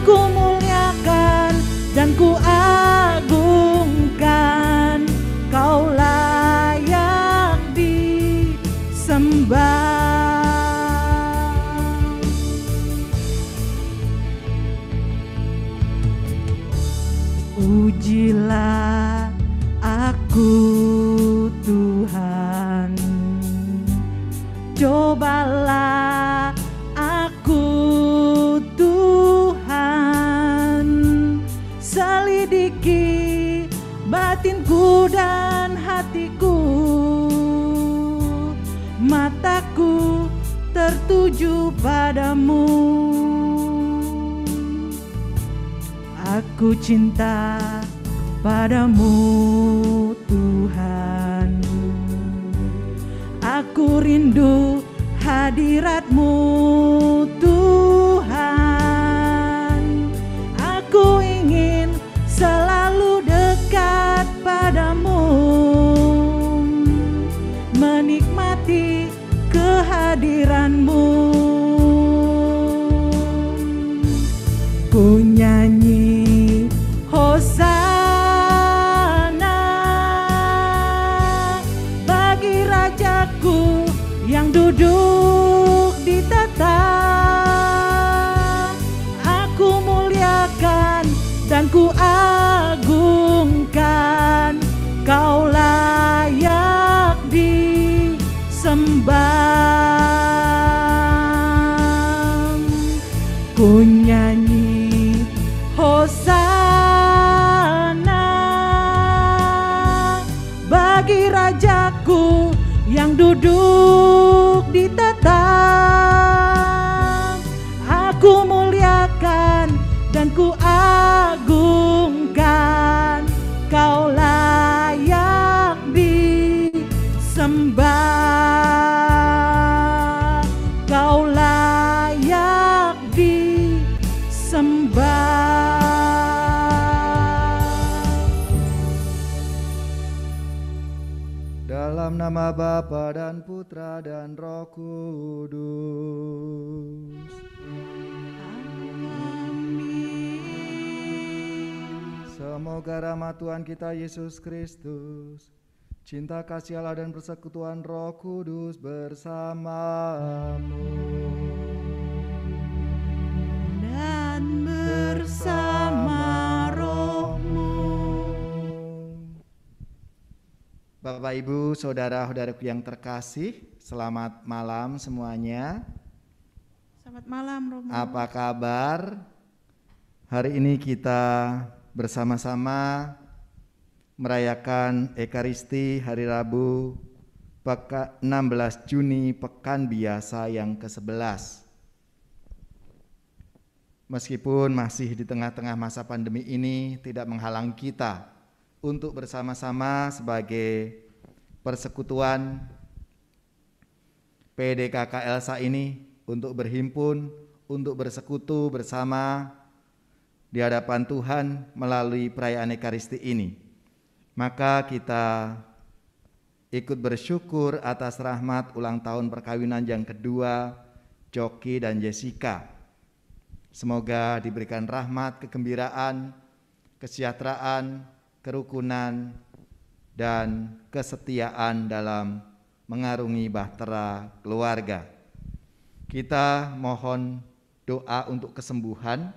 Aku muliakan dan ku agungkan, Kau layak disembah. Ujilah aku Tuhan, cobalah aku Tuhan, selidiki batinku dan hatiku, mataku tertuju padamu. Aku cinta padamu Tuhan, aku rindu hadirat-Mu Tuhan. Aku ingin selalu dekat padamu, menikmati kehadiran-Mu. Ku nyanyi Hosana bagi Rajaku yang duduk di tahta. Aku muliakan dan ku agungkan, Kau layak disembah. Ku nyanyi Hosana bagi Rajaku yang duduk di tahta. Aku muliakan dan ku agungkan, Kau layak disembah. Kau layak disembah. Dalam nama Bapa dan Putra dan Roh Kudus. Semoga rahmat Tuhan kita Yesus Kristus, cinta kasih Allah dan persekutuan Roh Kudus bersamamu Dan bersama rohmu. Bapak Ibu, saudara-saudaraku yang terkasih, selamat malam semuanya. Selamat malam Romo. Apa kabar? Hari ini kita bersama-sama merayakan Ekaristi hari Rabu 16 Juni Pekan Biasa yang ke-11. Meskipun masih di tengah-tengah masa pandemi ini, tidak menghalangi kita untuk bersama-sama sebagai persekutuan PDKK Elsa ini untuk berhimpun, untuk bersekutu bersama di hadapan Tuhan melalui perayaan Ekaristi ini. Maka kita ikut bersyukur atas rahmat ulang tahun perkawinan yang kedua Joki dan Jessica. Semoga diberikan rahmat, kegembiraan, kesejahteraan, kerukunan, dan kesetiaan dalam mengarungi bahtera keluarga. Kita mohon doa untuk kesembuhan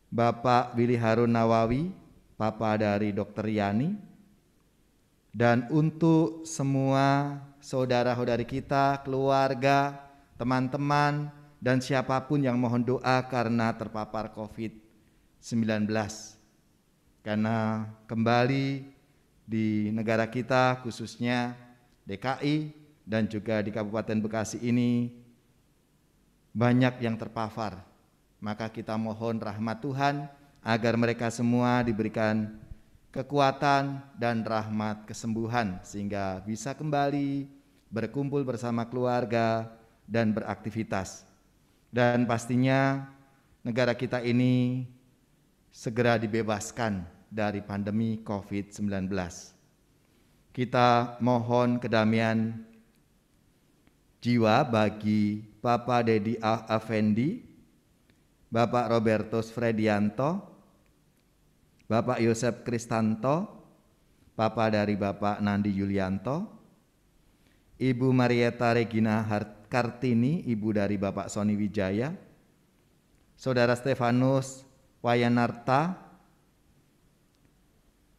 Bapak Willy Harun Nawawi, Papa dari Dr. Yani, dan untuk semua saudara-saudari kita, keluarga, teman-teman, dan siapapun yang mohon doa karena terpapar COVID-19. Karena kembali di negara kita, khususnya DKI dan juga di Kabupaten Bekasi ini, banyak yang terpapar. Maka kita mohon rahmat Tuhan agar mereka semua diberikan kekuatan dan rahmat kesembuhan sehingga bisa kembali berkumpul bersama keluarga dan beraktivitas. Dan pastinya negara kita ini segera dibebaskan dari pandemi COVID-19. Kita mohon kedamaian jiwa bagi Papa Dedi Effendi Bapak Robertus Fredianto, Bapak Yosep Kristanto, Papa dari Bapak Nandi Yulianto, Ibu Marieta Regina Kartini, Ibu dari Bapak Sony Wijaya, Saudara Stefanus Wayanarta,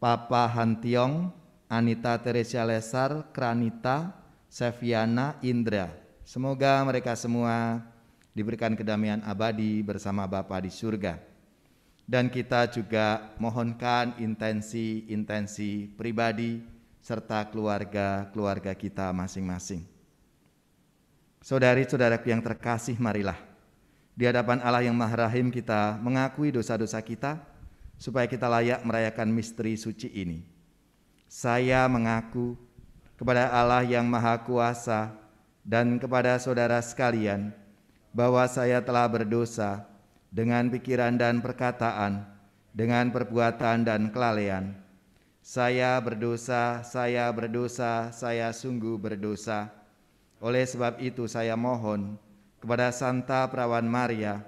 Papa Hantiong, Anita Teresia Lesar, Kranita, Seviana, Indra. Semoga mereka semua diberikan kedamaian abadi bersama Bapa di surga. Dan kita juga mohonkan intensi pribadi serta keluarga kita masing-masing. Saudari-saudaraku yang terkasih, marilah di hadapan Allah yang Maha Rahim kita mengakui dosa-dosa kita supaya kita layak merayakan misteri suci ini. Saya mengaku kepada Allah yang Maha Kuasa dan kepada saudara sekalian bahwa saya telah berdosa dengan pikiran dan perkataan, dengan perbuatan dan kelalaian. Saya berdosa, saya sungguh berdosa. Oleh sebab itu saya mohon kepada Santa Perawan Maria,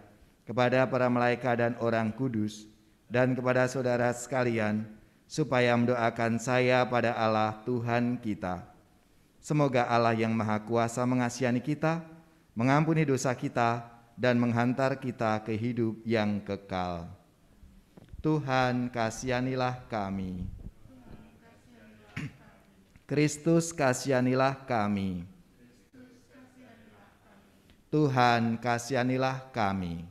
kepada para malaikat dan orang kudus, dan kepada saudara sekalian, supaya mendoakan saya pada Allah Tuhan kita. Semoga Allah yang Maha Kuasa mengasihani kita, mengampuni dosa kita, dan menghantar kita ke hidup yang kekal. Tuhan kasihanilah kami. Kristus kasihanilah kami. Tuhan kasihanilah kami.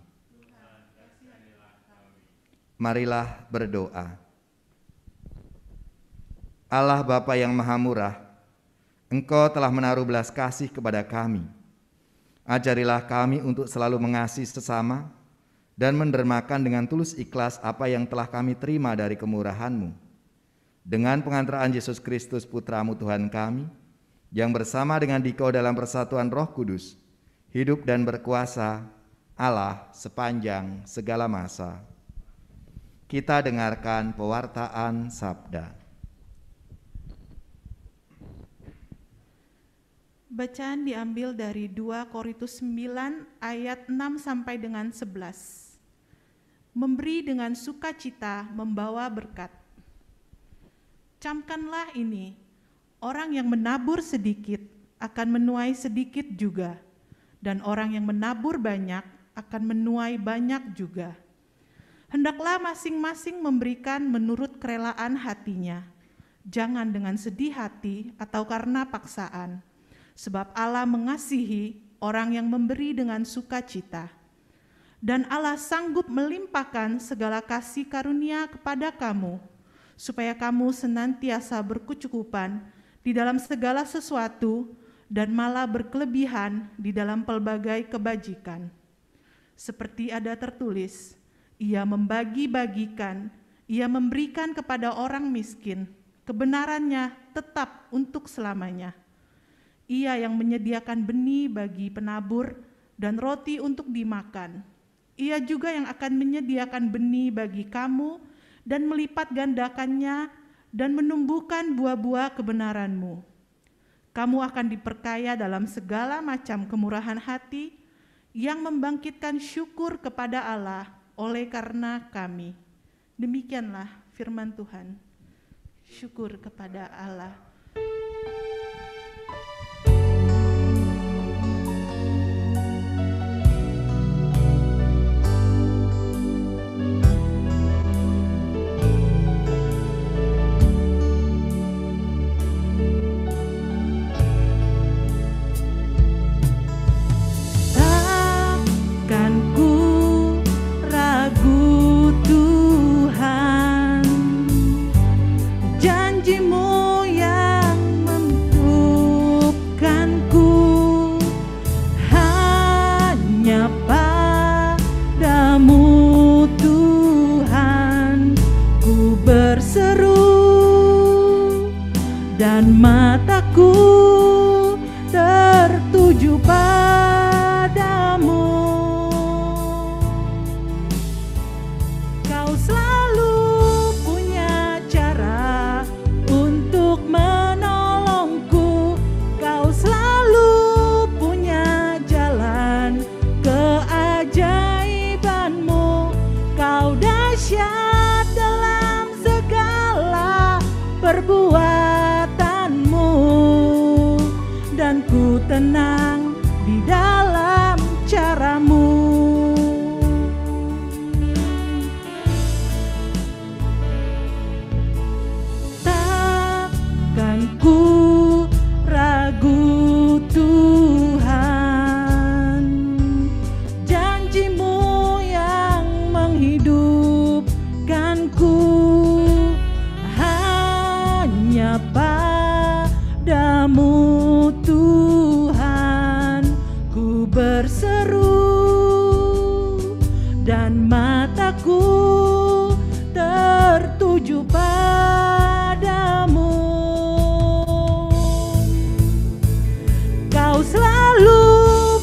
Marilah berdoa. Allah Bapa yang Maha Murah, Engkau telah menaruh belas kasih kepada kami. Ajarilah kami untuk selalu mengasihi sesama dan mendermakan dengan tulus ikhlas apa yang telah kami terima dari kemurahan-Mu. Dengan pengantaraan Yesus Kristus Putra-Mu Tuhan kami, yang bersama dengan Dikau dalam persatuan Roh Kudus, hidup dan berkuasa Allah sepanjang segala masa. Kita dengarkan pewartaan sabda. Bacaan diambil dari 2 Korintus 9 ayat 6 sampai dengan 11. Memberi dengan sukacita membawa berkat. Camkanlah ini, orang yang menabur sedikit akan menuai sedikit juga, dan orang yang menabur banyak akan menuai banyak juga. Hendaklah masing-masing memberikan menurut kerelaan hatinya, jangan dengan sedih hati atau karena paksaan, sebab Allah mengasihi orang yang memberi dengan sukacita. Dan Allah sanggup melimpahkan segala kasih karunia kepada kamu, supaya kamu senantiasa berkecukupan di dalam segala sesuatu dan malah berkelebihan di dalam pelbagai kebajikan. Seperti ada tertulis, Ia membagi-bagikan, Ia memberikan kepada orang miskin, kebenarannya tetap untuk selamanya. Ia yang menyediakan benih bagi penabur dan roti untuk dimakan. Ia juga yang akan menyediakan benih bagi kamu dan melipat gandakannya dan menumbuhkan buah-buah kebenaran-Mu. Kamu akan diperkaya dalam segala macam kemurahan hati yang membangkitkan syukur kepada Allah oleh karena kami. Demikianlah firman Tuhan. Syukur kepada Allah. Dan mataku tertuju padamu. Kau selalu punya cara untuk menolongku. Kau selalu punya jalan keajaiban-Mu. tenang di dalam caramu. Takkan ku ragu Tuhan, janji-Mu yang menghidupkanku. Hanya Padamu Tuhan ku berseru, dan mataku tertuju Padamu. Kau selalu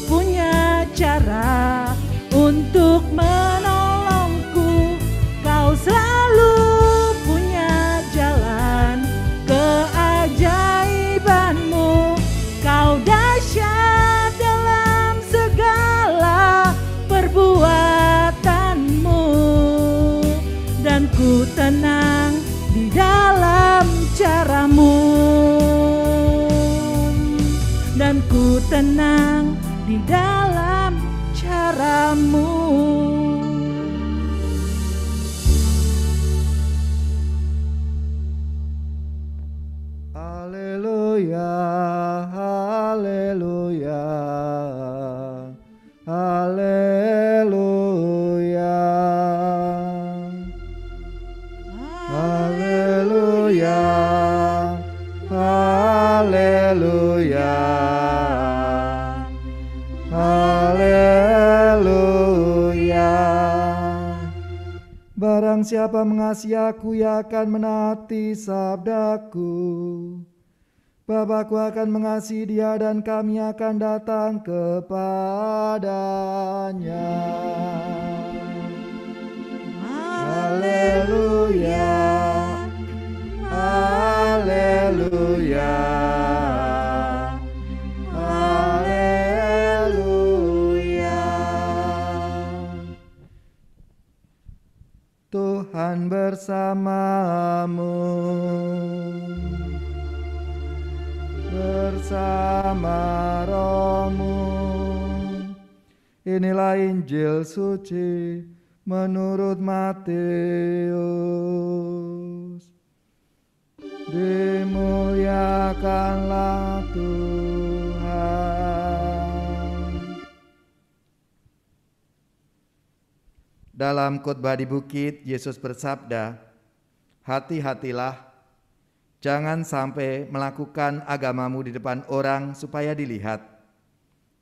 punya cara untuk menolongku. Kau selalu punya jalan keajaiban-Mu. Kau dahsyat dalam segala perbuatan-Mu, dan ku tenang di dalam caramu, dan ku tenang di dalam caramu. Haleluya, haleluya, haleluya, haleluya, haleluya, haleluya. Barang siapa mengasihi Aku, ia akan menaati sabdaku. Bapakku akan mengasihi dia, dan kami akan datang kepadanya. Haleluya, haleluya, haleluya. Tuhan bersamamu, bersama rohmu. Inilah Injil suci menurut Matius. Dimuliakanlah Tuhan. Dalam khotbah di bukit, Yesus bersabda, "Hati-hatilah, jangan sampai melakukan agamamu di depan orang supaya dilihat.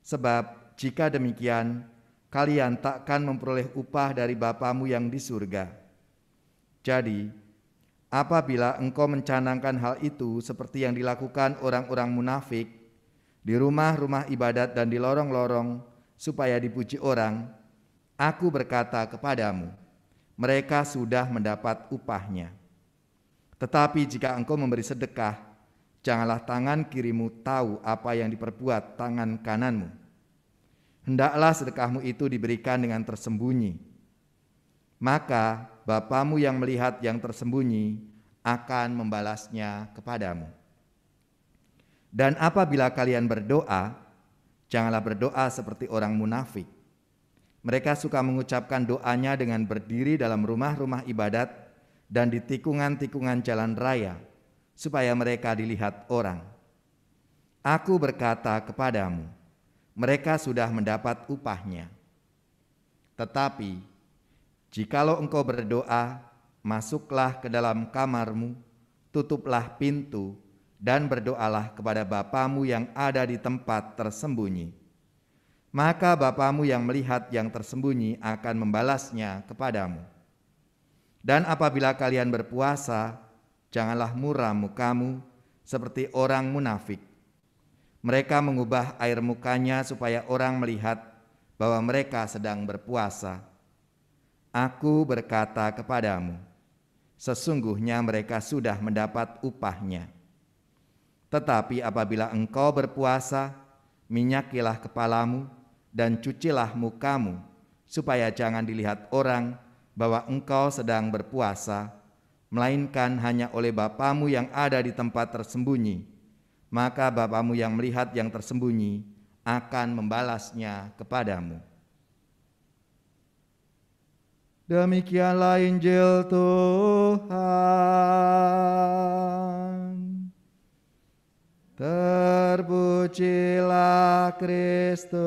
Sebab jika demikian, kalian takkan memperoleh upah dari Bapamu yang di surga. Jadi, apabila engkau mencanangkan hal itu seperti yang dilakukan orang-orang munafik di rumah-rumah ibadat dan di lorong-lorong supaya dipuji orang, Aku berkata kepadamu, mereka sudah mendapat upahnya. Tetapi jika engkau memberi sedekah, janganlah tangan kirimu tahu apa yang diperbuat tangan kananmu. Hendaklah sedekahmu itu diberikan dengan tersembunyi. Maka Bapamu yang melihat yang tersembunyi akan membalasnya kepadamu. Dan apabila kalian berdoa, janganlah berdoa seperti orang munafik. Mereka suka mengucapkan doanya dengan berdiri dalam rumah-rumah ibadat dan di tikungan-tikungan jalan raya, supaya mereka dilihat orang. Aku berkata kepadamu, mereka sudah mendapat upahnya. Tetapi, jikalau engkau berdoa, masuklah ke dalam kamarmu, tutuplah pintu, dan berdoalah kepada Bapamu yang ada di tempat tersembunyi. Maka Bapamu yang melihat yang tersembunyi akan membalasnya kepadamu. Dan apabila kalian berpuasa, janganlah muram mukamu seperti orang munafik. Mereka mengubah air mukanya supaya orang melihat bahwa mereka sedang berpuasa. Aku berkata kepadamu, sesungguhnya mereka sudah mendapat upahnya. Tetapi apabila engkau berpuasa, minyakilah kepalamu dan cucilah mukamu, supaya jangan dilihat orang bahwa engkau sedang berpuasa, melainkan hanya oleh Bapamu yang ada di tempat tersembunyi. maka Bapamu yang melihat yang tersembunyi akan membalasnya kepadamu. Demikianlah Injil Tuhan. Terpujilah Kristus.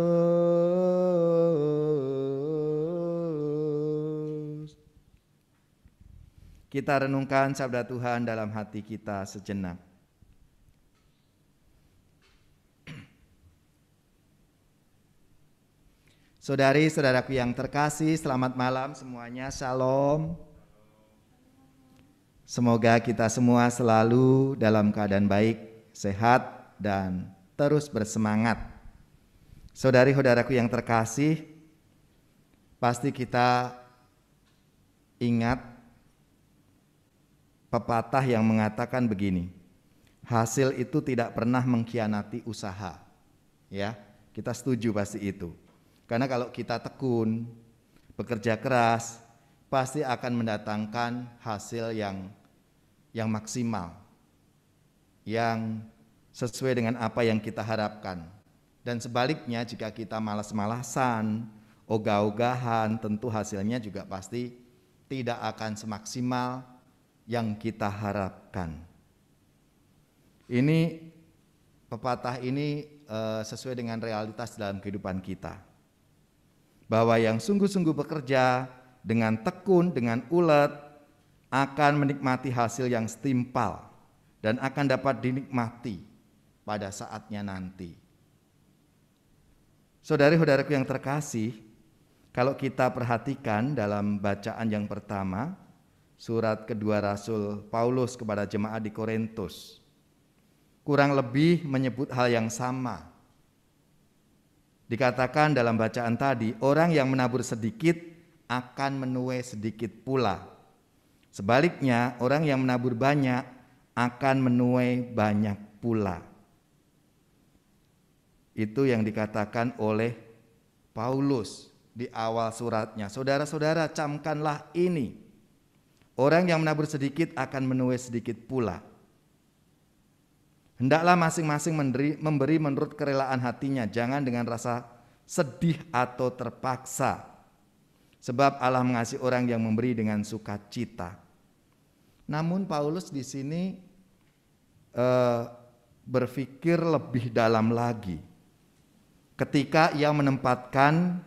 Kita renungkan sabda Tuhan dalam hati kita sejenak. Saudari-saudaraku yang terkasih, selamat malam semuanya, shalom. Semoga kita semua selalu dalam keadaan baik, sehat, dan terus bersemangat. Saudari-saudaraku yang terkasih, pasti kita ingat pepatah yang mengatakan begini, hasil itu tidak pernah mengkhianati usaha. Ya, kita setuju pasti itu. Karena kalau kita tekun, bekerja keras, pasti akan mendatangkan hasil yang maksimal, yang sesuai dengan apa yang kita harapkan. Dan sebaliknya, jika kita malas-malasan, ogah-ogahan, tentu hasilnya juga pasti tidak akan semaksimal yang kita harapkan. Ini pepatah ini sesuai dengan realitas dalam kehidupan kita. Bahwa yang sungguh-sungguh bekerja dengan tekun, dengan ulet, akan menikmati hasil yang setimpal dan akan dapat dinikmati pada saatnya nanti. Saudari-saudaraku yang terkasih, kalau kita perhatikan dalam bacaan yang pertama, surat kedua Rasul Paulus kepada jemaat di Korintus, kurang lebih menyebut hal yang sama. Dikatakan dalam bacaan tadi, orang yang menabur sedikit akan menuai sedikit pula. Sebaliknya, orang yang menabur banyak akan menuai banyak pula. Itu yang dikatakan oleh Paulus di awal suratnya. Saudara-saudara, camkanlah ini. Orang yang menabur sedikit akan menuai sedikit pula. Hendaklah masing-masing memberi menurut kerelaan hatinya, jangan dengan rasa sedih atau terpaksa. Sebab Allah mengasihi orang yang memberi dengan sukacita. Namun Paulus di sini berpikir lebih dalam lagi. Ketika ia menempatkan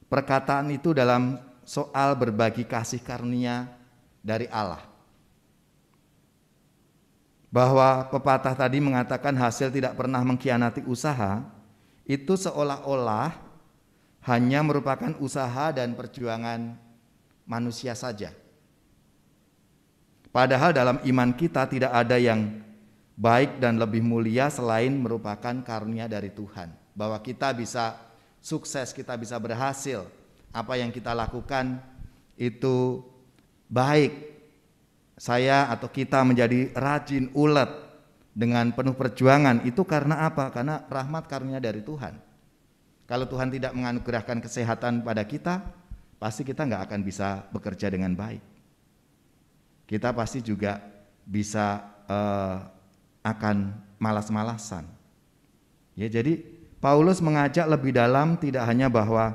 perkataan itu dalam soal berbagi kasih karunia dari Allah. Bahwa pepatah tadi mengatakan hasil tidak pernah mengkhianati usaha, itu seolah-olah hanya merupakan usaha dan perjuangan manusia saja. Padahal dalam iman kita tidak ada yang baik dan lebih mulia selain merupakan karunia dari Tuhan. Bahwa kita bisa sukses, kita bisa berhasil, apa yang kita lakukan itu baik. Saya atau kita menjadi rajin, ulet dengan penuh perjuangan, itu karena apa? Karena rahmat karunia dari Tuhan. Kalau Tuhan tidak menganugerahkan kesehatan pada kita, pasti kita nggak akan bisa bekerja dengan baik. Kita pasti juga bisa akan malas-malasan. Ya, jadi Paulus mengajak lebih dalam, tidak hanya bahwa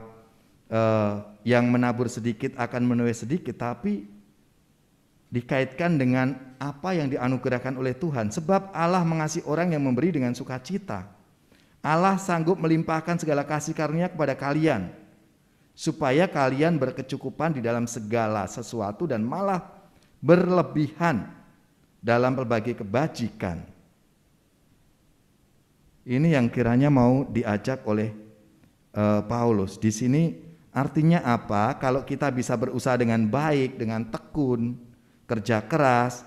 yang menabur sedikit akan menuai sedikit, tapi dikaitkan dengan apa yang dianugerahkan oleh Tuhan. Sebab Allah mengasihi orang yang memberi dengan sukacita. Allah sanggup melimpahkan segala kasih karunia kepada kalian, supaya kalian berkecukupan di dalam segala sesuatu dan malah berlebihan dalam berbagai kebajikan. Ini yang kiranya mau diajak oleh Paulus. Di sini artinya apa? Kalau kita bisa berusaha dengan baik, dengan tekun, kerja keras,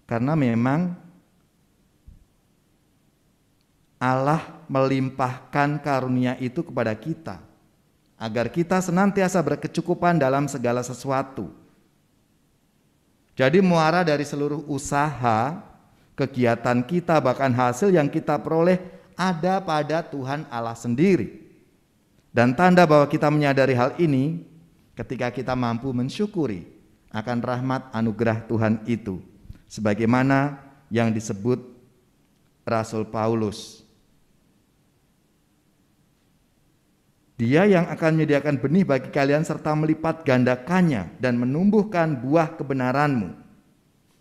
karena memang Allah melimpahkan karunia itu kepada kita, agar kita senantiasa berkecukupan dalam segala sesuatu. Jadi muara dari seluruh usaha, kegiatan kita, bahkan hasil yang kita peroleh ada pada Tuhan Allah sendiri. Dan tanda bahwa kita menyadari hal ini ketika kita mampu mensyukuri akan rahmat anugerah Tuhan itu, sebagaimana yang disebut Rasul Paulus. Dia yang akan menyediakan benih bagi kalian serta melipat gandakannya dan menumbuhkan buah kebenaranmu.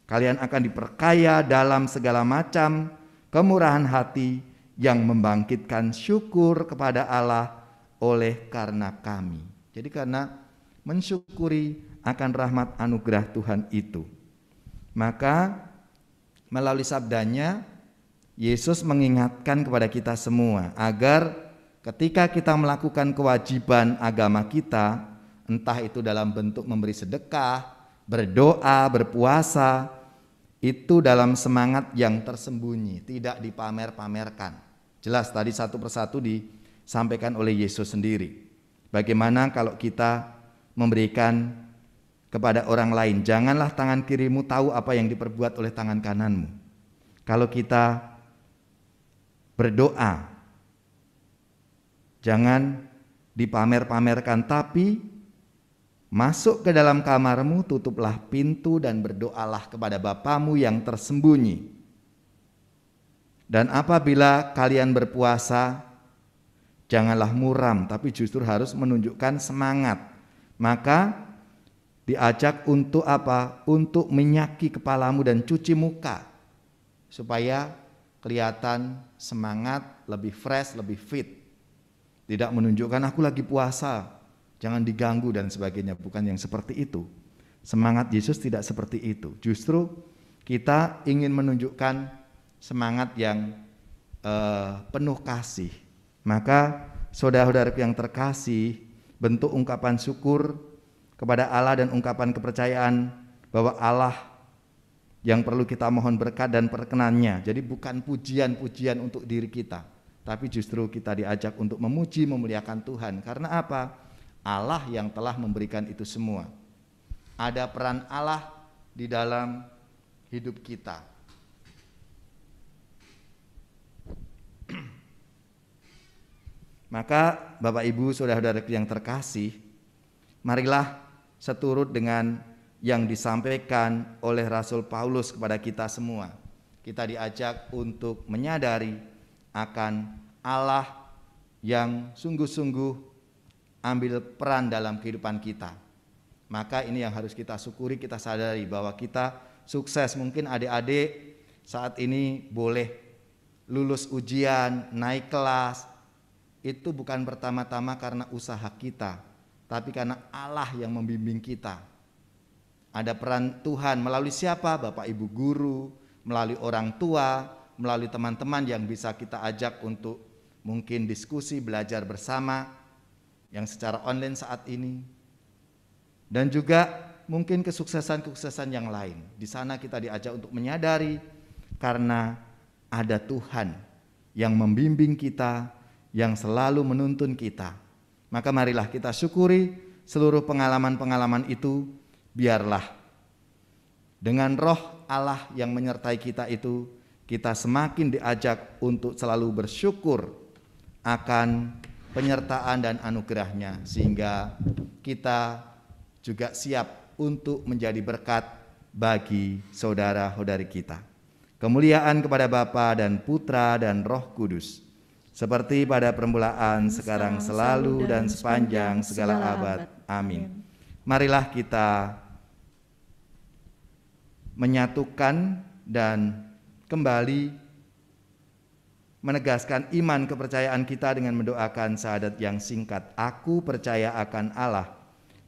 Kalian akan diperkaya dalam segala macam kemurahan hati yang membangkitkan syukur kepada Allah oleh karena kami. Jadi karena mensyukuri akan rahmat anugerah Tuhan itu. Maka melalui sabdanya Yesus mengingatkan kepada kita semua agar ketika kita melakukan kewajiban agama kita, entah itu dalam bentuk memberi sedekah, berdoa, berpuasa, itu dalam semangat yang tersembunyi, tidak dipamer-pamerkan. Jelas tadi satu persatu disampaikan oleh Yesus sendiri. Bagaimana kalau kita memberikan kepada orang lain, janganlah tangan kirimu tahu apa yang diperbuat oleh tangan kananmu. Kalau kita berdoa, jangan dipamer-pamerkan, tapi masuk ke dalam kamarmu, tutuplah pintu dan berdoalah kepada Bapamu yang tersembunyi. Dan apabila kalian berpuasa, janganlah muram, tapi justru harus menunjukkan semangat. Maka diajak untuk apa? Untuk menyaki kepalamu dan cuci muka, supaya kelihatan semangat, lebih fresh, lebih fit. Tidak menunjukkan aku lagi puasa, jangan diganggu dan sebagainya. Bukan yang seperti itu. Semangat Yesus tidak seperti itu. Justru kita ingin menunjukkan semangat yang penuh kasih. Maka saudara-saudara yang terkasih, bentuk ungkapan syukur kepada Allah dan ungkapan kepercayaan bahwa Allah yang perlu kita mohon berkat dan perkenannya. Jadi bukan pujian-pujian untuk diri kita, tapi justru kita diajak untuk memuji, memuliakan Tuhan. Karena apa? Allah yang telah memberikan itu semua. Ada peran Allah di dalam hidup kita. Maka Bapak Ibu, saudara-saudara yang terkasih, marilah seturut dengan yang disampaikan oleh Rasul Paulus kepada kita semua. Kita diajak untuk menyadari akan Allah yang sungguh-sungguh ambil peran dalam kehidupan kita. Maka ini yang harus kita syukuri, kita sadari bahwa kita sukses. Mungkin adik-adik saat ini boleh lulus ujian, naik kelas. Itu bukan pertama-tama karena usaha kita, tapi karena Allah yang membimbing kita. Ada peran Tuhan melalui siapa? Bapak Ibu guru, melalui orang tua, melalui teman-teman yang bisa kita ajak untuk mungkin diskusi, belajar bersama, yang secara online saat ini. Dan juga mungkin kesuksesan-kesuksesan yang lain. Di sana kita diajak untuk menyadari karena ada Tuhan yang membimbing kita, yang selalu menuntun kita. Maka marilah kita syukuri seluruh pengalaman-pengalaman itu. Biarlah dengan roh Allah yang menyertai kita itu, kita semakin diajak untuk selalu bersyukur akan penyertaan dan anugerahnya, sehingga kita juga siap untuk menjadi berkat bagi saudara-saudari kita. Kemuliaan kepada Bapa dan Putra dan Roh Kudus, seperti pada permulaan, sekarang, selalu, dan sepanjang segala abad. Amin. Marilah kita menyatukan dan kembali menegaskan iman kepercayaan kita dengan mendoakan syahadat yang singkat. Aku percaya akan Allah,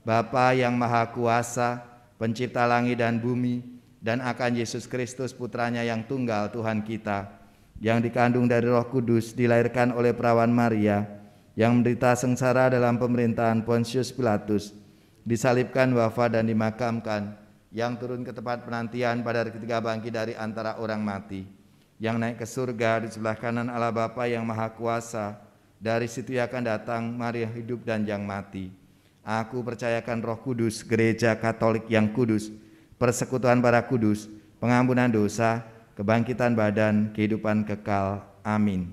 Bapa yang Maha Kuasa, Pencipta langit dan bumi, dan akan Yesus Kristus Putranya yang tunggal Tuhan kita, yang dikandung dari Roh Kudus, dilahirkan oleh perawan Maria, yang menderita sengsara dalam pemerintahan Pontius Pilatus, disalibkan, wafat dan dimakamkan, yang turun ke tempat penantian pada hari ketiga bangkit dari antara orang mati, yang naik ke surga di sebelah kanan Allah Bapa yang Maha Kuasa, dari situ ia akan datang mari hidup dan yang mati. Aku percayakan Roh Kudus, gereja Katolik yang kudus, persekutuan para kudus, pengampunan dosa, kebangkitan badan, kehidupan kekal. Amin.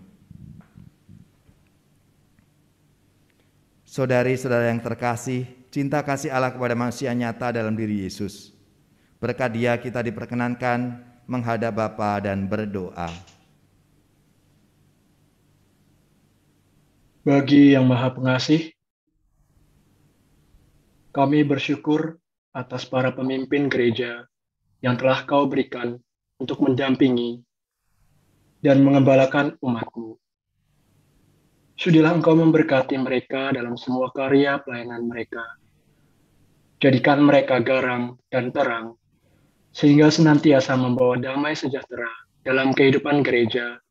Saudari-saudara yang terkasih, cinta kasih Allah kepada manusia nyata dalam diri Yesus. Berkat Dia kita diperkenankan menghadap Bapa dan berdoa. Bagi Yang Maha Pengasih, kami bersyukur atas para pemimpin gereja yang telah Kau berikan untuk mendampingi dan mengembalakan umat-Mu. Sudilah Engkau memberkati mereka dalam semua karya pelayanan mereka. Jadikan mereka garam dan terang, sehingga senantiasa membawa damai sejahtera dalam kehidupan gereja,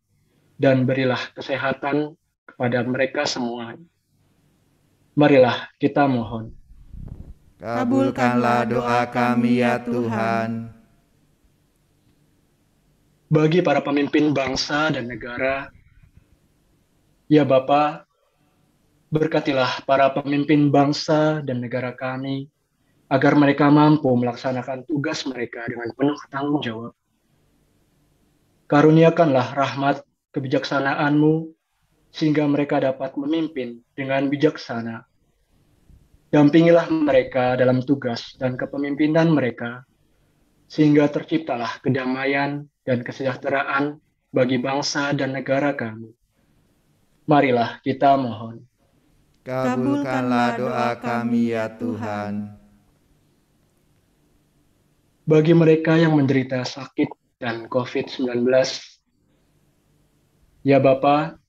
dan berilah kesehatan kepada mereka semua. Marilah kita mohon. Kabulkanlah doa kami ya Tuhan. Bagi para pemimpin bangsa dan negara, ya Bapa, berkatilah para pemimpin bangsa dan negara kami, agar mereka mampu melaksanakan tugas mereka dengan penuh tanggung jawab. Karuniakanlah rahmat kebijaksanaan-Mu, sehingga mereka dapat memimpin dengan bijaksana. Dampingilah mereka dalam tugas dan kepemimpinan mereka, sehingga terciptalah kedamaian dan kesejahteraan bagi bangsa dan negara kami. Marilah kita mohon. Kabulkanlah doa kami ya Tuhan. Bagi mereka yang menderita sakit dan COVID-19, ya Bapa,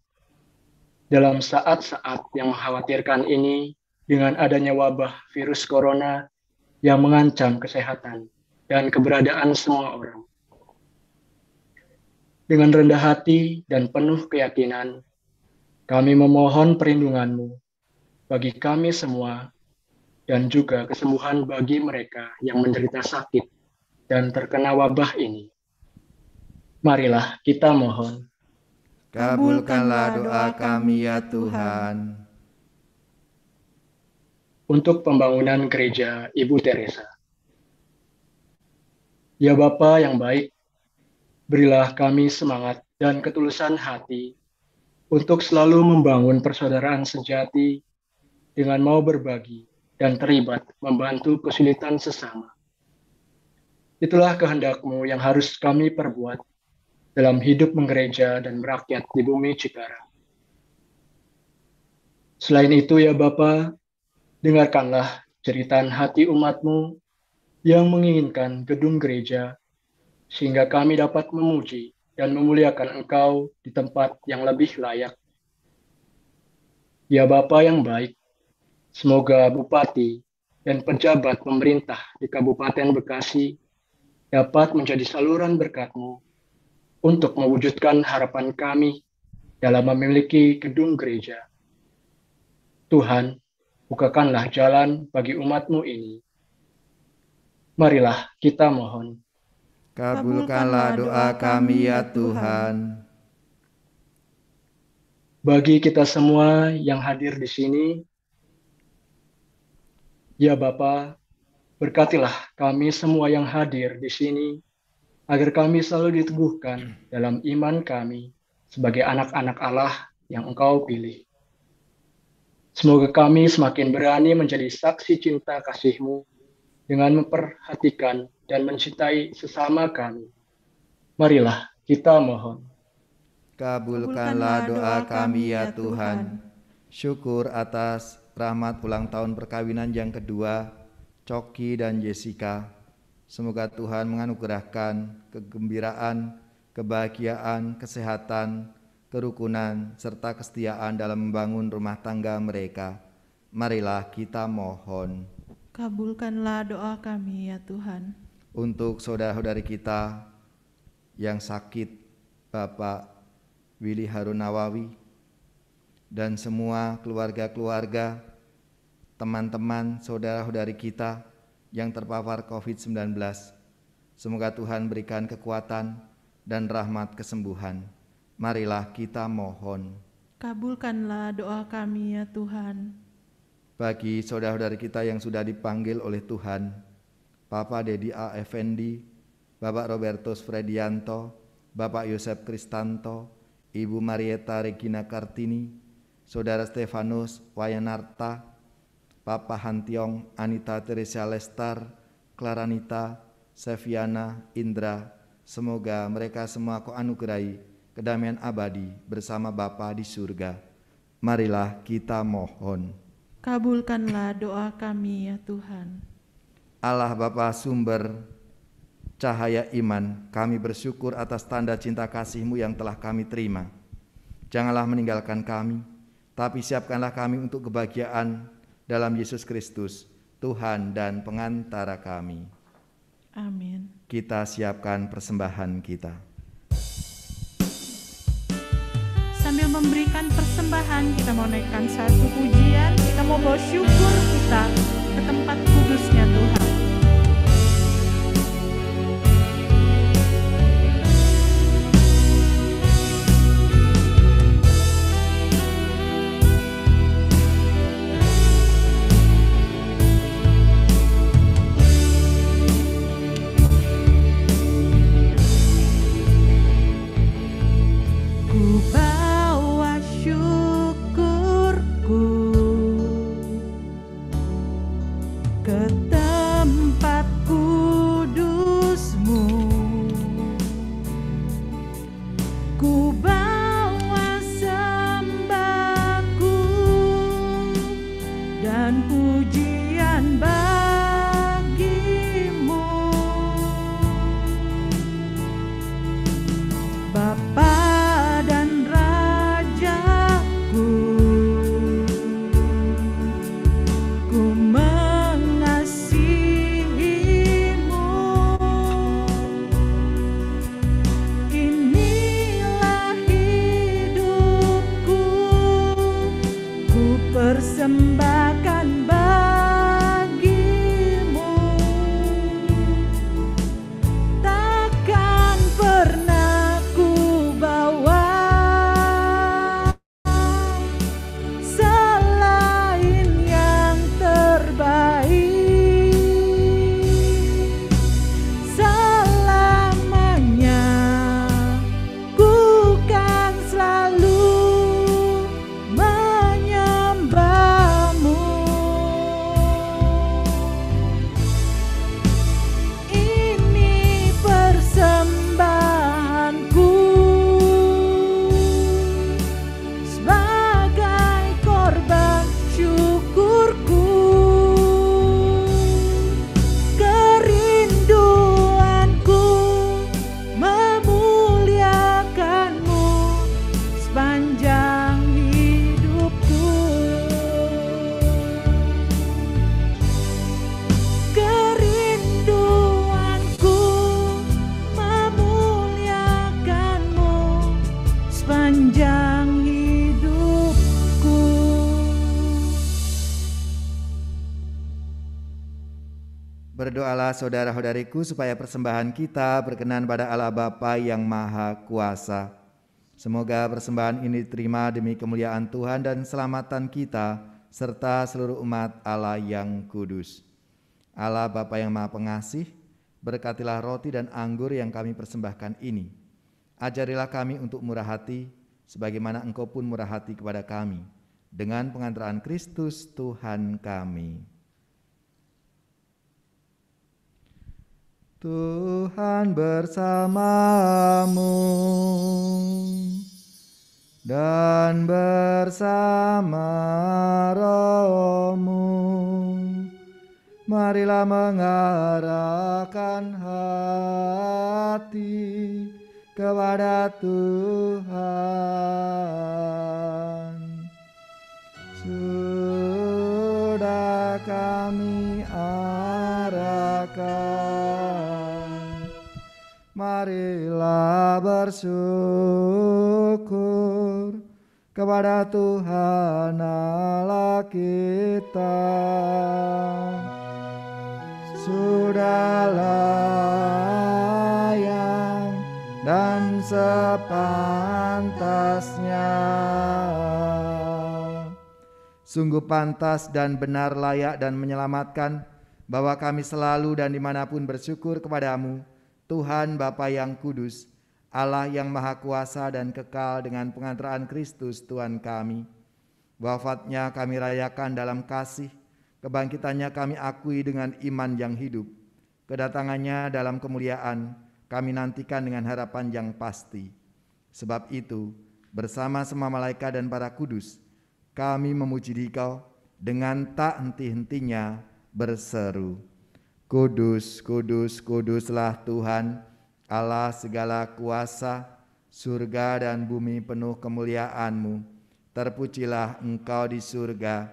dalam saat-saat yang mengkhawatirkan ini, dengan adanya wabah virus corona yang mengancam kesehatan dan keberadaan semua orang, dengan rendah hati dan penuh keyakinan, kami memohon perlindungan-Mu bagi kami semua, dan juga kesembuhan bagi mereka yang menderita sakit dan terkena wabah ini. Marilah kita mohon. Kabulkanlah doa kami ya Tuhan. Untuk pembangunan gereja Ibu Teresa. Ya Bapa yang baik, berilah kami semangat dan ketulusan hati untuk selalu membangun persaudaraan sejati dengan mau berbagi dan terlibat membantu kesulitan sesama. Itulah kehendak-Mu yang harus kami perbuat dalam hidup menggereja dan merakyat di bumi Cikarang. Selain itu ya Bapa, dengarkanlah jeritan hati umat-Mu yang menginginkan gedung gereja, sehingga kami dapat memuji dan memuliakan Engkau di tempat yang lebih layak. Ya Bapa yang baik, semoga Bupati dan pejabat pemerintah di Kabupaten Bekasi dapat menjadi saluran berkat-Mu untuk mewujudkan harapan kami dalam memiliki gedung gereja. Tuhan, bukakanlah jalan bagi umat-Mu ini. Marilah kita mohon. Kabulkanlah doa kami ya Tuhan. Bagi kita semua yang hadir di sini, ya Bapa, berkatilah kami semua yang hadir di sini, agar kami selalu diteguhkan dalam iman kami sebagai anak-anak Allah yang Engkau pilih. Semoga kami semakin berani menjadi saksi cinta kasih-Mu dengan memperhatikan dan mencintai sesama kami. Marilah kita mohon. Kabulkanlah doa kami ya Tuhan. Syukur atas rahmat ulang tahun perkawinan yang kedua, Coki dan Jessica. Semoga Tuhan menganugerahkan kegembiraan, kebahagiaan, kesehatan, kerukunan, serta kesetiaan dalam membangun rumah tangga mereka. Marilah kita mohon. Kabulkanlah doa kami ya Tuhan. Untuk saudara-saudari kita yang sakit, Bapak Willy Harun Nawawi, dan semua keluarga-keluarga, teman-teman, saudara-saudari kita yang terpapar COVID-19. Semoga Tuhan berikan kekuatan dan rahmat kesembuhan. Marilah kita mohon. Kabulkanlah doa kami ya Tuhan. Bagi saudara-saudari kita yang sudah dipanggil oleh Tuhan, Bapak Dedi A. Effendi, Bapak Robertus Fredianto, Bapak Yosef Kristanto, Ibu Marieta Regina Kartini, Saudara Stefanus Wayanarta, Papa Hantiong Anita Teresia Lestar, Klaranita, Seviana, Indra. Semoga mereka semua Kau anugerahi kedamaian abadi bersama Bapa di surga. Marilah kita mohon. Kabulkanlah doa kami ya Tuhan. Allah Bapa sumber cahaya iman, kami bersyukur atas tanda cinta kasih-Mu yang telah kami terima. Janganlah meninggalkan kami, tapi siapkanlah kami untuk kebahagiaan dalam Yesus Kristus, Tuhan dan pengantara kami. Amin. Kita siapkan persembahan kita. Sambil memberikan persembahan, kita mau naikkan satu pujian, kita mau bawa syukur kita ke tempat kudusnya Tuhan. Berdoalah saudara-saudariku supaya persembahan kita berkenan pada Allah Bapa yang Maha Kuasa. Semoga persembahan ini diterima demi kemuliaan Tuhan dan keselamatan kita serta seluruh umat Allah yang kudus. Allah Bapa yang Maha Pengasih, berkatilah roti dan anggur yang kami persembahkan ini. Ajarilah kami untuk murah hati, sebagaimana Engkau pun murah hati kepada kami, dengan pengantaran Kristus Tuhan kami. Tuhan bersamamu dan bersama rohmu. Marilah mengarahkan hati kepada Tuhan. Sudah kami arahkan, marilah bersyukur kepada Tuhan Allah kita. Sudah layak dan sepantasnya. Sungguh pantas dan benar, layak dan menyelamatkan, bahwa kami selalu dan dimanapun bersyukur kepadamu, Tuhan Bapa yang kudus, Allah yang maha kuasa dan kekal, dengan pengantaran Kristus Tuhan kami. Wafatnya kami rayakan dalam kasih, kebangkitannya kami akui dengan iman yang hidup, kedatangannya dalam kemuliaan kami nantikan dengan harapan yang pasti. Sebab itu, bersama semua malaikat dan para kudus, kami memuji Dikau dengan tak henti-hentinya berseru, Kudus, kudus, kuduslah Tuhan, Allah segala kuasa, surga dan bumi penuh kemuliaan-Mu. Terpujilah Engkau di surga,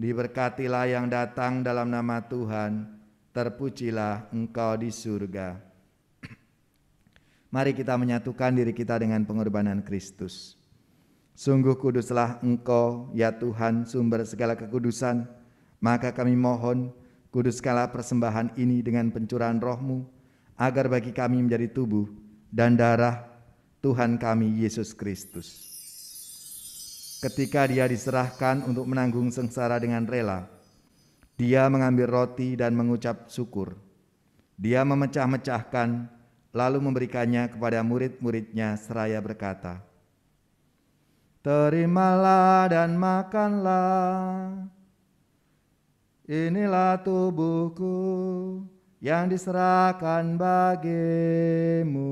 diberkatilah yang datang dalam nama Tuhan, terpujilah Engkau di surga. Mari kita menyatukan diri kita dengan pengorbanan Kristus. Sungguh kuduslah Engkau, ya Tuhan, sumber segala kekudusan, maka kami mohon, kuduskanlah persembahan ini dengan pencurahan Roh-Mu, agar bagi kami menjadi tubuh dan darah Tuhan kami Yesus Kristus. Ketika Dia diserahkan untuk menanggung sengsara dengan rela, Dia mengambil roti dan mengucap syukur. Dia memecah-mecahkan, lalu memberikannya kepada murid-muridnya seraya berkata, Terimalah dan makanlah. Inilah tubuhku yang diserahkan bagimu.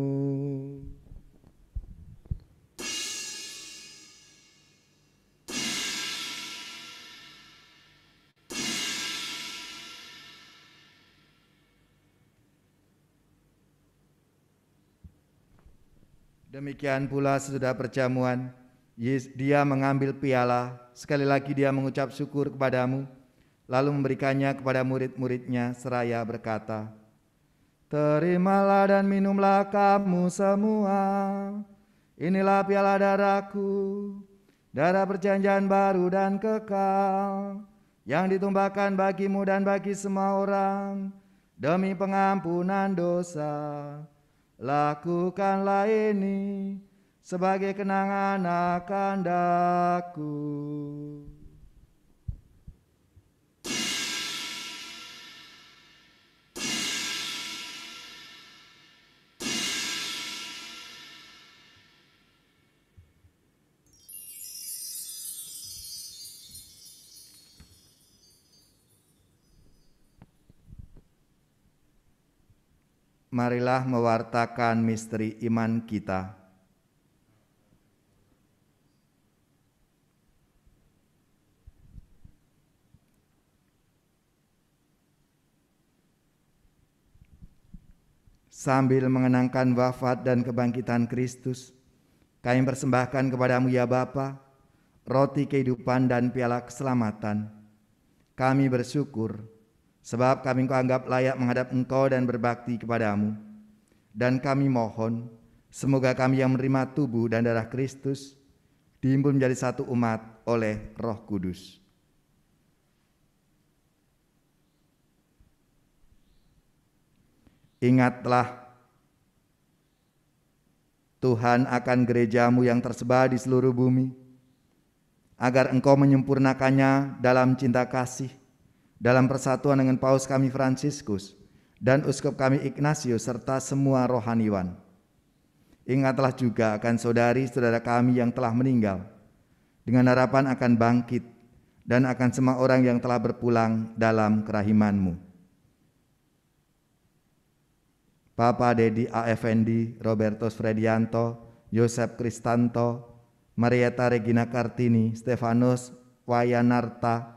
Demikian pula sesudah perjamuan, Dia mengambil piala, sekali lagi Dia mengucap syukur kepadamu, lalu memberikannya kepada murid-muridnya seraya berkata, Terimalah dan minumlah kamu semua. Inilah piala darahku, darah perjanjian baru dan kekal, yang ditumpahkan bagimu dan bagi semua orang, demi pengampunan dosa. Lakukanlah ini sebagai kenangan akan Aku. Marilah mewartakan misteri iman kita. Sambil mengenangkan wafat dan kebangkitan Kristus, kami persembahkan kepadamu ya Bapa, roti kehidupan dan piala keselamatan. Kami bersyukur, sebab kami Engkau anggap layak menghadap Engkau dan berbakti kepadamu. Dan kami mohon, semoga kami yang menerima tubuh dan darah Kristus, dihimpun menjadi satu umat oleh Roh Kudus. Ingatlah Tuhan akan gereja-Mu yang tersebar di seluruh bumi, agar Engkau menyempurnakannya dalam cinta kasih, dalam persatuan dengan Paus kami Fransiskus dan Uskup kami Ignatius serta semua rohaniwan. Ingatlah juga akan saudari-saudara kami yang telah meninggal, dengan harapan akan bangkit, dan akan semua orang yang telah berpulang dalam kerahiman-Mu. Papa Dedi A. Effendi, Robertus Fredianto, Yosep Kristanto, Marieta Regina Kartini, Stefanus Wayanarta,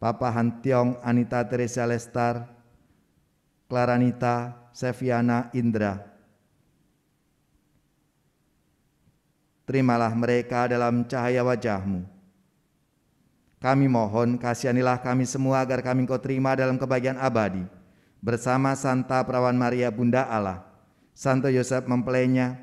Papa Hantiong Anita Teresa Lestar, Claranita Seviana Indra. Terimalah mereka dalam cahaya wajah-Mu. Kami mohon kasihanilah kami semua agar kami Engkau terima dalam kebahagiaan abadi, bersama Santa Perawan Maria Bunda Allah, Santo Yosef mempelainya,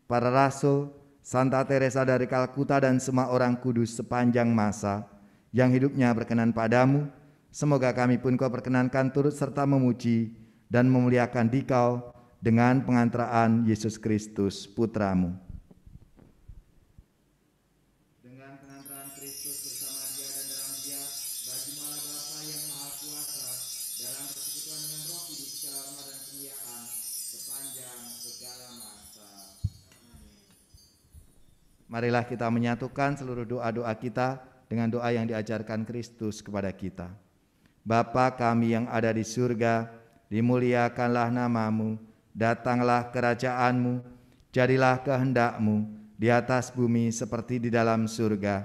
para rasul, Santa Teresa dari Kalkuta dan semua orang kudus sepanjang masa yang hidupnya berkenan padamu. Semoga kami pun Kau perkenankan turut serta memuji dan memuliakan Dikau dengan pengantaraan Yesus Kristus Putra-Mu. Dengan pengantaraan Kristus bersama Dia dan dalam Dia, bagi Allah Bapa yang Maha Kuasa, dalam persekutuan dengan Roh Kudus segala hormat dan kemuliaan sepanjang segala masa. Marilah kita menyatukan seluruh doa-doa kita dengan doa yang diajarkan Kristus kepada kita. Bapa kami yang ada di surga, dimuliakanlah nama-Mu, datanglah kerajaan-Mu, jadilah kehendak-Mu di atas bumi seperti di dalam surga.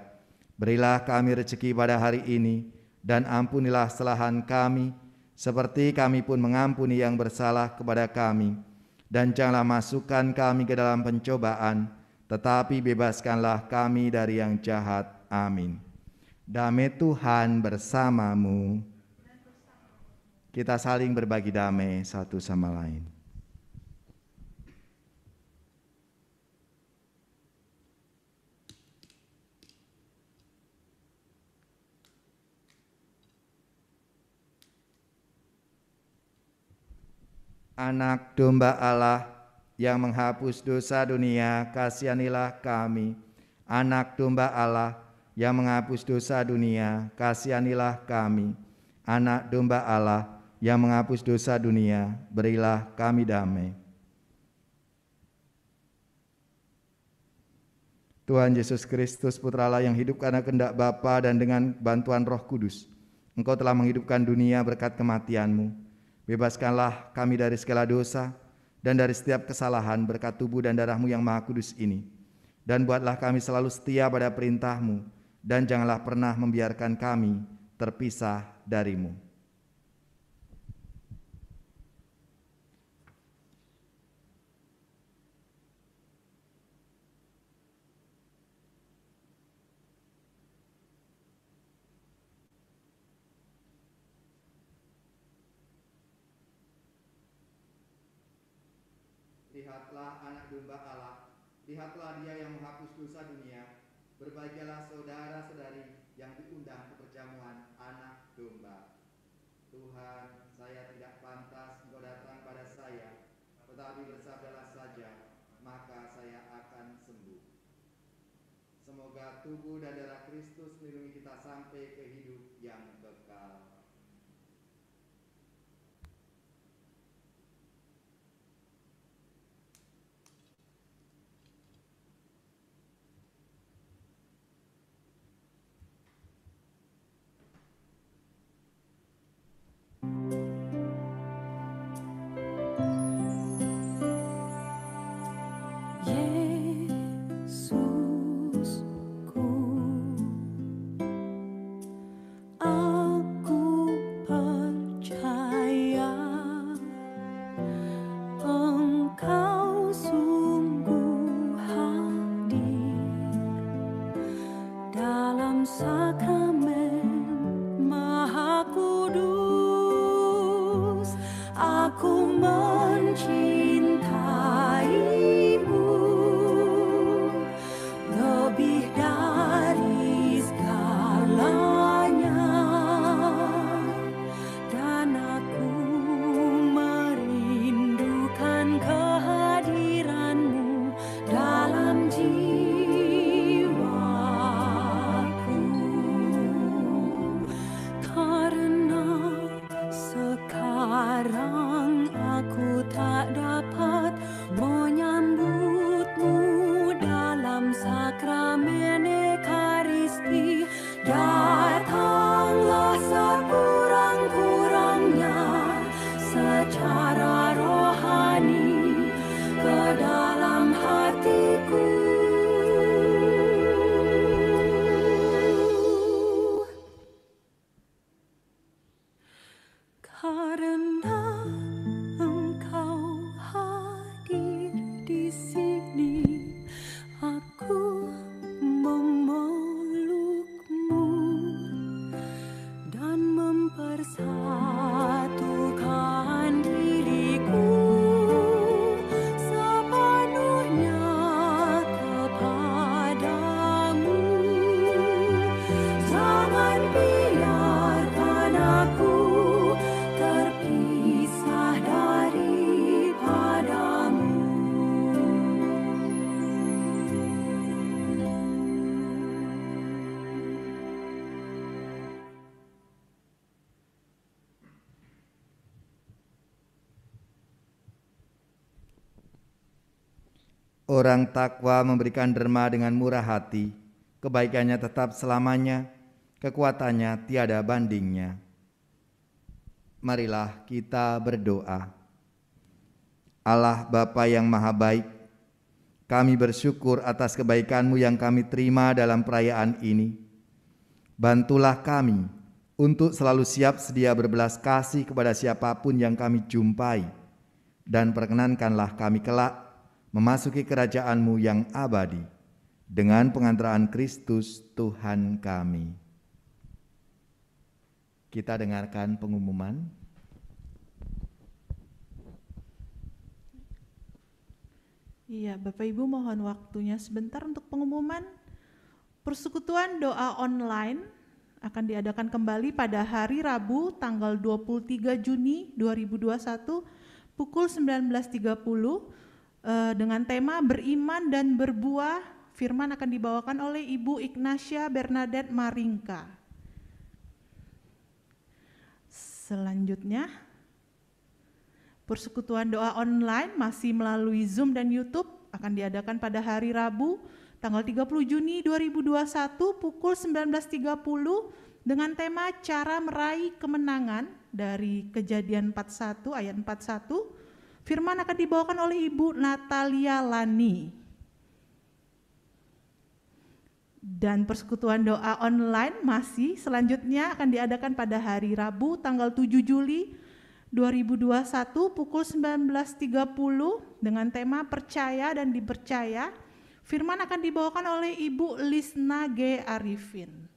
Berilah kami rezeki pada hari ini, dan ampunilah kesalahan kami, seperti kami pun mengampuni yang bersalah kepada kami. Dan janganlah masukkan kami ke dalam pencobaan, tetapi bebaskanlah kami dari yang jahat. Amin. Damai Tuhan bersamamu. Kita saling berbagi damai satu sama lain. Anak domba Allah yang menghapus dosa dunia, kasihanilah kami. Anak domba Allah yang menghapus dosa dunia, kasihanilah kami. Anak domba Allah yang menghapus dosa dunia, berilah kami damai. Tuhan Yesus Kristus, Putra Allah yang hidup karena kehendak Bapa dan dengan bantuan Roh Kudus, Engkau telah menghidupkan dunia berkat kematian-Mu. Bebaskanlah kami dari segala dosa dan dari setiap kesalahan berkat tubuh dan darah-Mu yang Maha Kudus ini. Dan buatlah kami selalu setia pada perintah-Mu, dan janganlah pernah membiarkan kami terpisah dari-Mu. Lihatlah anak domba Allah, lihatlah Dia yang menghapus dosa dunia. Berbahagialah saudara-saudari yang diundang ke perjamuan anak domba. Tuhan, saya tidak pantas Engkau datang pada saya, tetapi bersabdalah saja, maka saya akan sembuh. Semoga tubuh dan darah Kristus melindungi kita sampai ke hidup yang kekal. Orang takwa memberikan derma dengan murah hati, kebaikannya tetap selamanya, kekuatannya tiada bandingnya. Marilah kita berdoa. Allah Bapa yang Maha Baik, kami bersyukur atas kebaikan-Mu yang kami terima dalam perayaan ini. Bantulah kami untuk selalu siap sedia berbelas kasih kepada siapapun yang kami jumpai, dan perkenankanlah kami kelak memasuki kerajaan-Mu yang abadi dengan pengantaraan Kristus Tuhan kami. Kita dengarkan pengumuman. Iya, Bapak Ibu mohon waktunya sebentar untuk pengumuman. Persekutuan doa online akan diadakan kembali pada hari Rabu tanggal 23 Juni 2021 pukul 19.30 dengan tema beriman dan berbuah. Firman akan dibawakan oleh Ibu Ignatia Bernadette Maringka. Selanjutnya, persekutuan doa online masih melalui Zoom dan YouTube akan diadakan pada hari Rabu tanggal 30 Juni 2021 pukul 19.30 dengan tema cara meraih kemenangan dari Kejadian 41 ayat 41. Firman akan dibawakan oleh Ibu Natalia Lani. Dan persekutuan doa online masih selanjutnya akan diadakan pada hari Rabu tanggal 7 Juli 2021 pukul 19.30 dengan tema percaya dan dipercaya. Firman akan dibawakan oleh Ibu Lisna G. Arifin.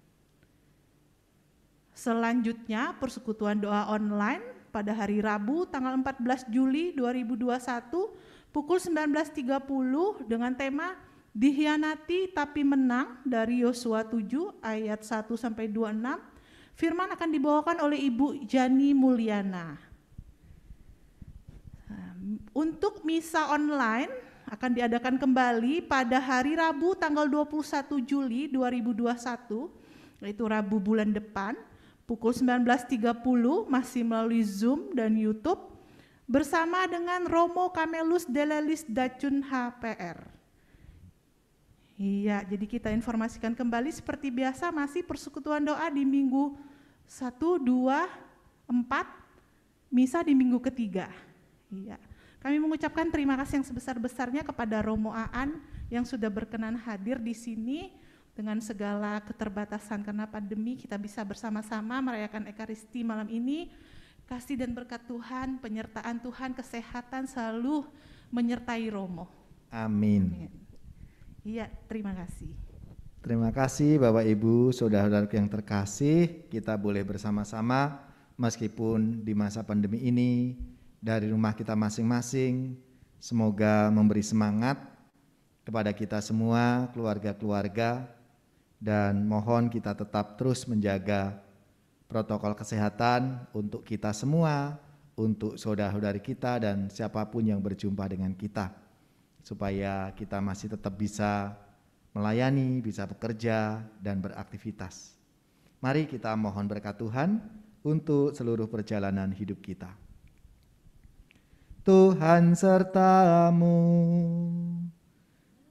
Selanjutnya persekutuan doa online pada hari Rabu tanggal 14 Juli 2021 pukul 19.30 dengan tema Dikhianati tapi menang dari Yosua 7 ayat 1-26. Firman akan dibawakan oleh Ibu Jani Mulyana. Untuk misa online akan diadakan kembali pada hari Rabu tanggal 21 Juli 2021, yaitu Rabu bulan depan, pukul 19.30 masih melalui Zoom dan YouTube bersama dengan Romo Camelus Delelis Dacun HPR. Iya, jadi kita informasikan kembali seperti biasa masih persekutuan doa di minggu 1, 2, 4, misa di minggu ketiga. Iya. Kami mengucapkan terima kasih yang sebesar-besarnya kepada Romo Aan yang sudah berkenan hadir di sini dengan segala keterbatasan karena pandemi. Kita bisa bersama-sama merayakan Ekaristi malam ini. Kasih dan berkat Tuhan, penyertaan Tuhan, kesehatan selalu menyertai Romo. Amin. Iya, terima kasih. Terima kasih Bapak Ibu, saudara-saudaraku yang terkasih. Kita boleh bersama-sama meskipun di masa pandemi ini dari rumah kita masing-masing. Semoga memberi semangat kepada kita semua, keluarga-keluarga, dan mohon kita tetap terus menjaga protokol kesehatan untuk kita semua, untuk saudara-saudari kita dan siapapun yang berjumpa dengan kita, supaya kita masih tetap bisa melayani, bisa bekerja dan beraktivitas. Mari kita mohon berkat Tuhan untuk seluruh perjalanan hidup kita. Tuhan sertamu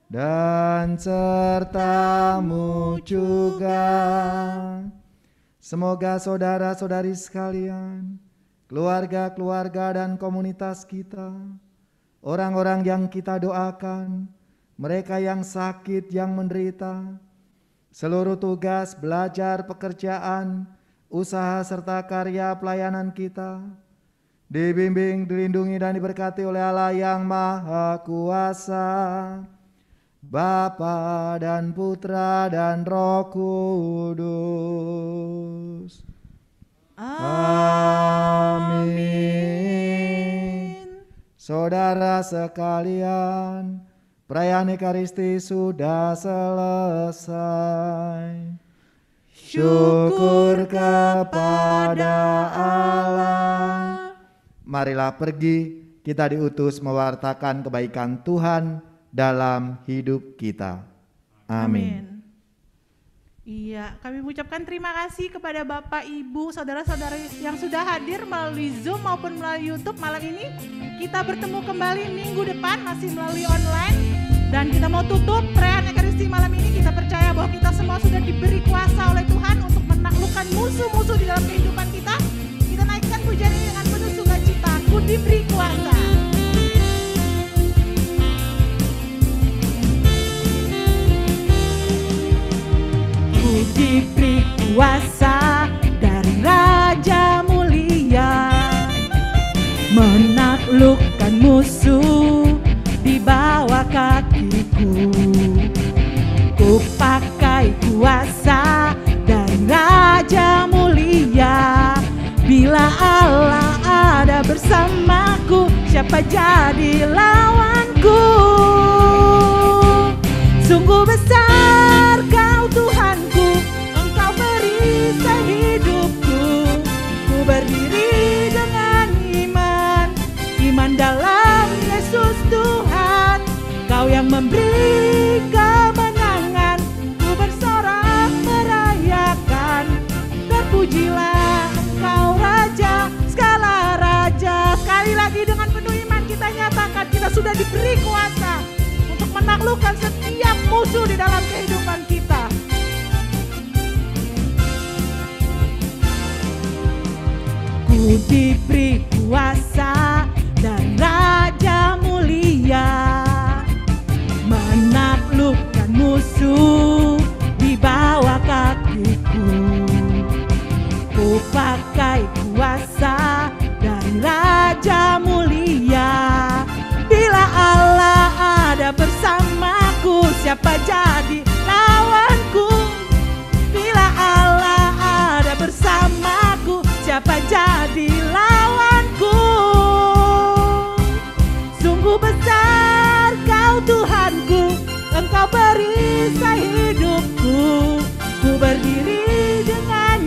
dan sertamu juga. Semoga saudara-saudari sekalian, keluarga-keluarga dan komunitas kita, orang-orang yang kita doakan, mereka yang sakit, yang menderita, seluruh tugas, belajar, pekerjaan, usaha serta karya pelayanan kita, dibimbing, dilindungi dan diberkati oleh Allah yang Maha Kuasa, Bapa dan Putra dan Roh Kudus. Amin. Saudara sekalian, perayaan Ekaristi sudah selesai. Syukur kepada Allah. Marilah pergi, kita diutus mewartakan kebaikan Tuhan dalam hidup kita. Amin. Iya, kami mengucapkan terima kasih kepada Bapak, Ibu, saudara-saudara yang sudah hadir melalui Zoom maupun melalui YouTube malam ini. Kita bertemu kembali minggu depan masih melalui online. Dan kita mau tutup perayaan Ekaristi malam ini. Kita percaya bahwa kita semua sudah diberi kuasa oleh Tuhan untuk menaklukkan musuh-musuh di dalam kehidupan kita. Kita naikkan pujian ini dengan penuh sukacita. Ku diberi kuasa. Ku diberi kuasa. menaklukkan musuh di bawah kakiku. Ku pakai kuasa dari Raja Mulia. Bila Allah ada bersamaku, siapa jadi lawanku? Sungguh besar Kau Tuhanku, Engkau perisai hidupku. Ku berdiri dengan iman dalam Yesus Tuhan. Kau yang memberi kemenangan, ku bersorak merayakan. Terpujilah Engkau Raja, segala raja. Sekali lagi dengan penuh iman kita nyatakan kita sudah diberi kuasa untuk menaklukkan setiap musuh di dalam kehidupan kita. Ku diberi kuasa dan Raja Mulia, menaklukkan musuh di bawah kakiku. Ku pakai kuasa dan Raja Mulia. Bila Allah ada bersamaku, siapa jadi lawanku? Bila Allah ada bersamaku, siapa jadi lawanku? Sungguh besar Kau Tuhanku, Engkau perisai hidupku. Ku berdiri dengan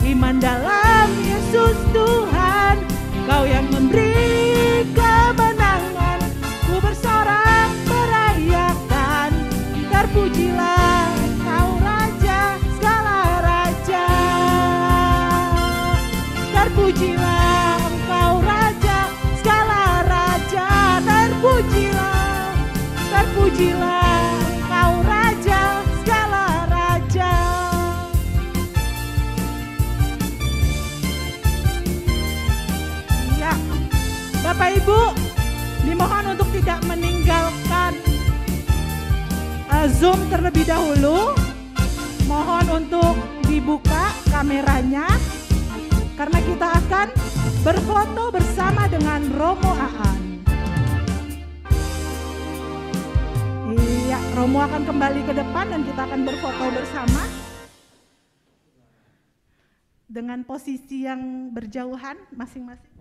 iman dalam Yesus Tuhan. Kau yang memberi kemenangan, ku bersorak merayakan. Terpujilah Engkau Raja, segala raja. Terpujilah Engkau Raja, segala raja. Terpujilah Engkau Raja, segala raja. Ya, Bapak Ibu, dimohon untuk tidak meninggalkan Zoom terlebih dahulu. Mohon untuk dibuka kameranya, karena kita akan berfoto bersama dengan Romo Aan. Iya, Romo akan kembali ke depan dan kita akan berfoto bersama dengan posisi yang berjauhan masing-masing.